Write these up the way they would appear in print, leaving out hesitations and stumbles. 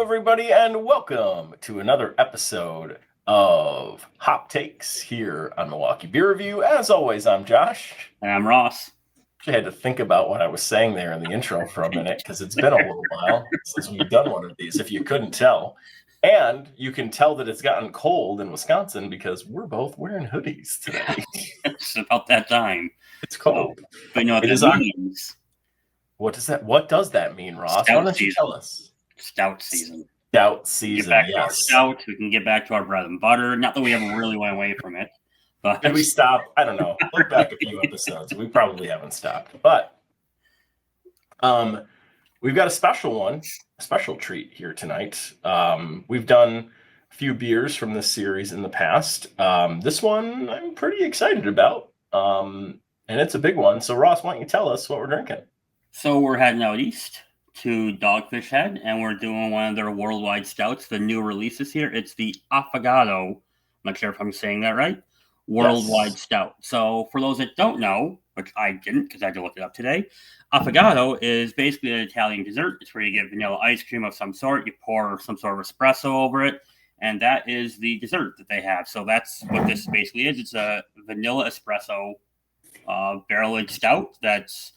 everybody, and welcome to another episode of Hop Takes here on Milwaukee Beer Review. As always, I'm Josh. And I'm Ross. I had to think about what I was saying there in the intro for a minute because it's been a little while since we've done one of these, if you couldn't tell. And you can tell that it's gotten cold in Wisconsin because we're both wearing hoodies today. It's about that time. It's cold. But you know what that means? What does that mean, Ross? Stout Why don't season. you tell us? Stout season. Stout season, Get back yes. to our stout. We can get back to our bread and butter. Not that we ever really went away from it. But did we stop? I don't know. Look back a few episodes. We probably haven't stopped. But we've got a special treat here tonight. We've done a few beers from this series in the past. This one I'm pretty excited about. And it's a big one. So Ross, why don't you tell us what we're drinking? So we're heading out east to Dogfish Head, and we're doing one of their World Wide Stouts, the new releases here. It's the Affogato. I'm not sure if I'm saying that right. World Wide Stout. So for those that don't know, which I didn't because I had to look it up today, Affogato is basically an Italian dessert. It's where you get vanilla ice cream of some sort. You pour some sort of espresso over it, and that is the dessert that they have. So that's what this basically is. It's a vanilla espresso barrel-aged stout that's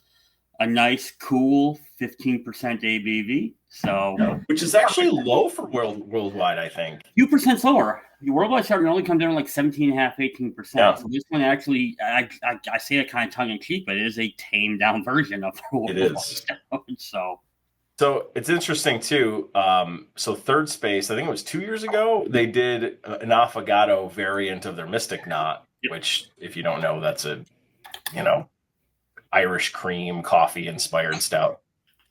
a nice, cool 15% ABV. So, which is actually low for worldwide, I think. A few percent lower. The Worldwide Stout normally comes down like 17.5%, 18%. Yeah. So this one actually, I say it kind of tongue in cheek, but it is a tamed down version of the Worldwide Stout. So it's interesting too. So Third Space, I think it was 2 years ago, they did an Affogato variant of their Mystic Knot, which, if you don't know, that's a Irish cream coffee inspired stout.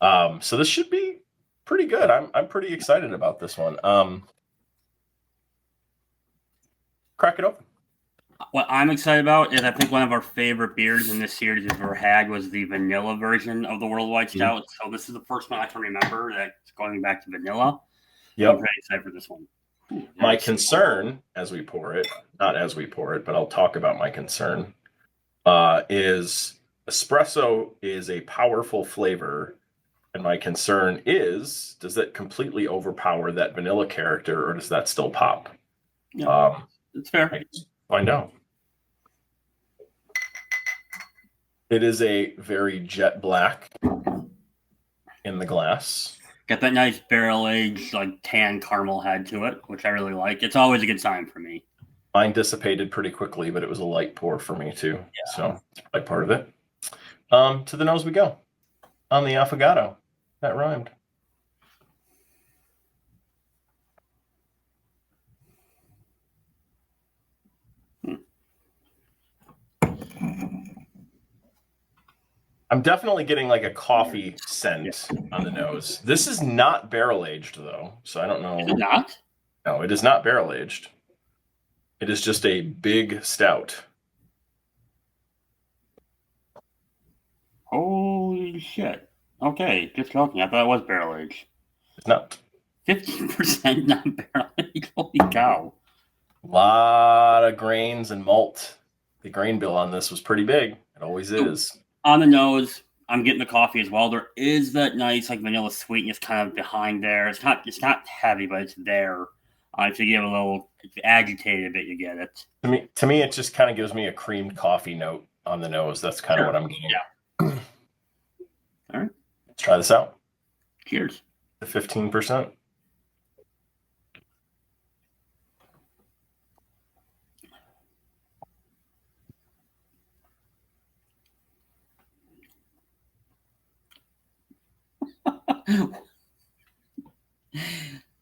So this should be pretty good. I'm pretty excited about this one. Crack it open. What I'm excited about is I think one of our favorite beers in this series we've ever had was the vanilla version of the Worldwide Stout. So this is the first one I can remember that's going back to vanilla. Yep. I'm pretty excited for this one. My concern as we pour it, not as we pour it, but I'll talk about my concern, is espresso is a powerful flavor. And my concern is, does that completely overpower that vanilla character, or does that still pop? Yeah, it's fair. Find out. It is a very jet black in the glass. Got that nice barrel-aged, like tan caramel head to it, which I really like. It's always a good sign for me. Mine dissipated pretty quickly, but it was a light pour for me too. Yeah. So it's probably part of it. To the nose we go. On the Affogato. That rhymed. I'm definitely getting like a coffee scent on the nose. This is not barrel aged though, so I don't know. Is it not? No, it is not barrel aged. It is just a big stout. Holy shit. Okay, just joking. I thought it was barrel aged. It's not. 15% not barrel aged. Holy cow. A lot of grains and malt. The grain bill on this was pretty big. It always is. On the nose, I'm getting the coffee as well. There is that nice like vanilla sweetness kind of behind there. It's not heavy, but it's there. If you get a little agitated a bit, you get it. To me, it just kind of gives me a creamed coffee note on the nose. That's kind of what I'm getting. Yeah. All right. Let's try this out. Cheers. The 15%.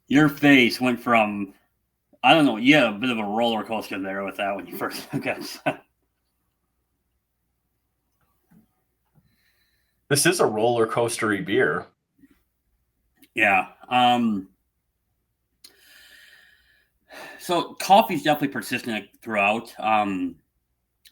Your face went from, I don't know, you had a bit of a roller coaster there with that when you first got set. This is a roller coastery beer. Yeah. So coffee's definitely persistent throughout. I'm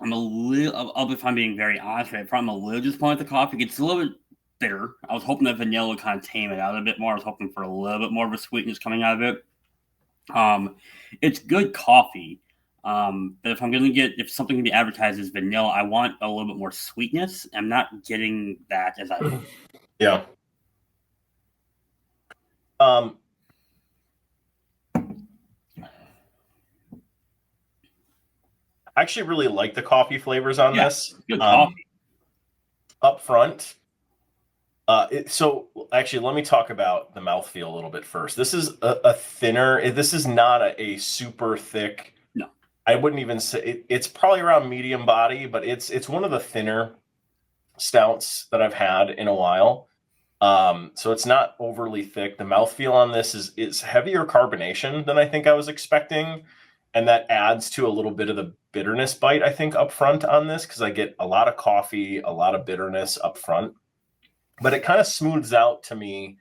a little, if I'm being very honest, I'm a little disappointed with the coffee. It's a little bit bitter. I was hoping that vanilla would kind of tame it out a bit more. I was hoping for a little bit more of a sweetness coming out of it. It's good coffee. But if something can be advertised as vanilla, I want a little bit more sweetness. I'm not getting that as I. Yeah. I actually really like the coffee flavors on this. Good coffee. Up front. So actually, let me talk about the mouthfeel a little bit first. This is a thinner. This is not a super thick. No, I wouldn't even say it's probably around medium body, but it's one of the thinner stouts that I've had in a while. So it's not overly thick. The mouthfeel on this is heavier carbonation than I think I was expecting, and that adds to a little bit of the bitterness bite I think up front on this because I get a lot of coffee, a lot of bitterness up front. But it kind of smooths out to me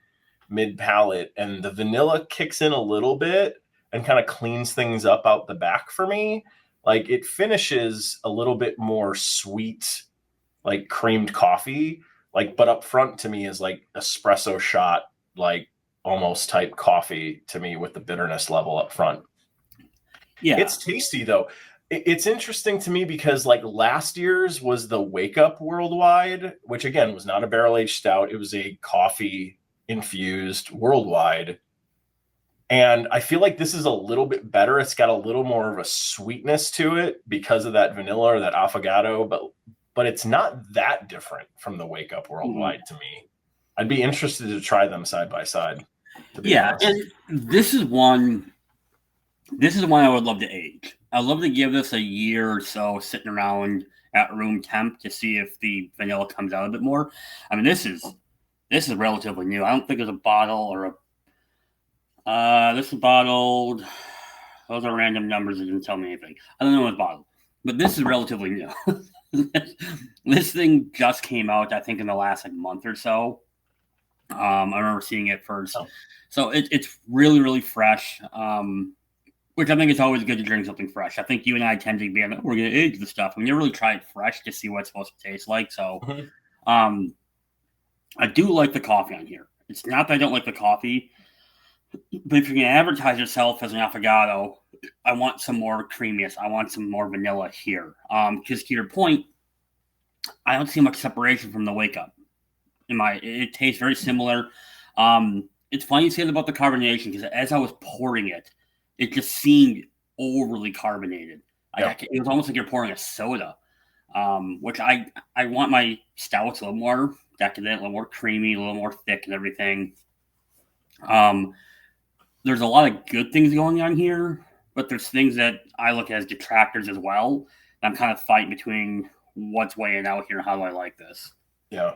mid palate, and the vanilla kicks in a little bit and kind of cleans things up out the back for me. Like it finishes a little bit more sweet, like creamed coffee, like, but up front to me is like espresso shot, like almost type coffee to me with the bitterness level up front. Yeah, it's tasty though. It's interesting to me because like last year's was the Wake Up Worldwide, which again was not a barrel aged stout. It was a coffee infused worldwide. And I feel like this is a little bit better. It's got a little more of a sweetness to it because of that vanilla or that affogato, but it's not that different from the Wake Up Worldwide to me. I'd be interested to try them side by side. Yeah, and this is one I would love to age. I'd love to give this a year or so sitting around at room temp to see if the vanilla comes out a bit more. I mean, this is relatively new. I don't think there's a bottle or a this is bottled. Those are random numbers that didn't tell me anything. I don't know what's bottled, but this is relatively new. This thing just came out, I think, in the last like month or so. I remember seeing it first. Oh. So it's really, really fresh. Which I think it's always good to drink something fresh. I think you and I tend to be on, we're going to age the stuff. We never really try it fresh to see what it's supposed to taste like. So I do like the coffee on here. It's not that I don't like the coffee, but if you're going to advertise yourself as an affogato, I want some more creaminess. I want some more vanilla here. Because to your point, I don't see much separation from the Wake Up. It tastes very similar. It's funny you say about the carbonation because as I was pouring it, it just seemed overly carbonated. Yep. It was almost like you're pouring a soda, which I want my stouts a little more decadent, a little more creamy, a little more thick and everything. There's a lot of good things going on here, but there's things that I look at as detractors as well. I'm kind of fighting between what's weighing out here and how do I like this. Yeah.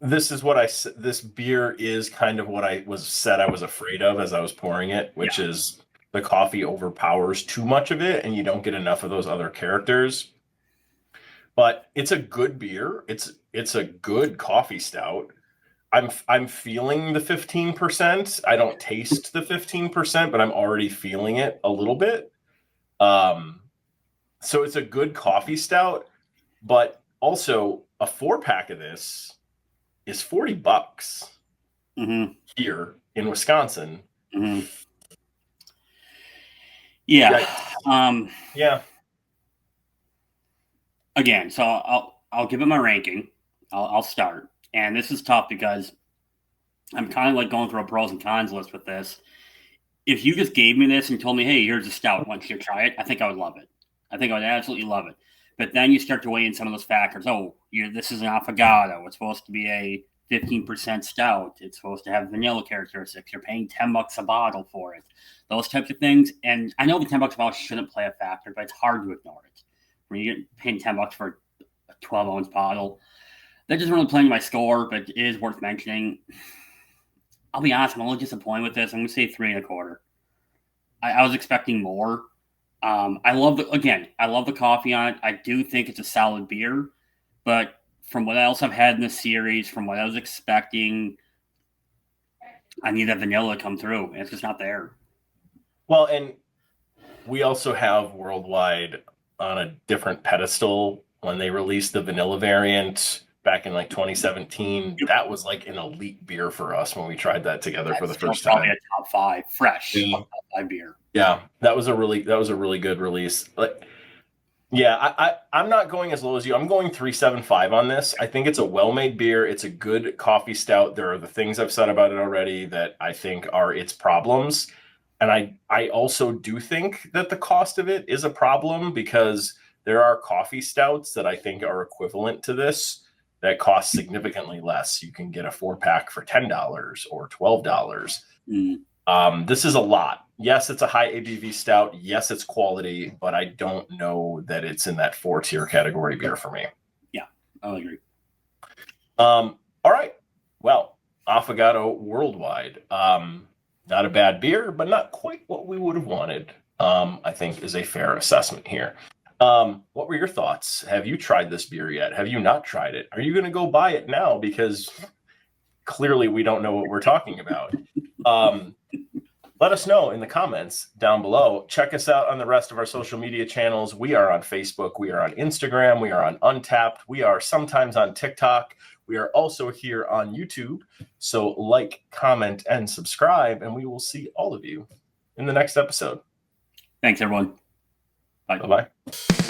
This is what this beer is kind of what I was afraid of as I was pouring it, which is the coffee overpowers too much of it and you don't get enough of those other characters. But it's a good beer. It's a good coffee stout. I'm feeling the 15%. I don't taste the 15%, but I'm already feeling it a little bit. So it's a good coffee stout, but also a 4-pack of this is $40 here in Wisconsin. Mm-hmm. Yeah. Yeah. Again, so I'll give it my ranking. I'll start, and this is tough because I'm kind of like going through a pros and cons list with this. If you just gave me this and told me, "Hey, here's a stout, why don't you try it?" I think I would love it. I think I would absolutely love it. But then you start to weigh in some of those factors. Oh, this is an affogato. It's supposed to be a 15% stout. It's supposed to have vanilla characteristics. You're paying $10 a bottle for it. Those types of things. And I know the $10 a bottle shouldn't play a factor, but it's hard to ignore it. When you get paying $10 for a 12-ounce bottle, that doesn't really play into my score, but it is worth mentioning. I'll be honest, I'm a little disappointed with this. I'm going to say 3.25. I was expecting more. I love the coffee on it. I do think it's a solid beer, but from what else I've had in the series, from what I was expecting, I need that vanilla to come through. It's just not there. Well, and we also have Worldwide on a different pedestal when they released the vanilla variant back in like 2017. That was like an elite beer for us when we tried that together for the first time. Probably a top 5 fresh top 5 beer. Yeah, that was a really good release. I'm not going as low as you. I'm going 3.75 on this. I think it's a well-made beer. It's a good coffee stout. There are the things I've said about it already that I think are its problems. And I also do think that the cost of it is a problem because There are coffee stouts that I think are equivalent to this that cost significantly less. You can get a 4-pack for $10 or $12. This is a lot. Yes, it's a high ABV stout. Yes, it's quality, but I don't know that it's in that 4-tier category beer for me. Yeah, I'll agree. All right. Well, Affogato Worldwide. Not a bad beer, but not quite what we would have wanted, I think is a fair assessment here. What were your thoughts? Have you tried this beer yet? Have you not tried it? Are you going to go buy it now? Because clearly we don't know what we're talking about. Let us know in the comments down below. Check us out on the rest of our social media channels. We are on Facebook. We are on Instagram. We are on Untappd. We are sometimes on TikTok. We are also here on YouTube. So like, comment, and subscribe, and we will see all of you in the next episode. Thanks, everyone. Bye. Bye-bye.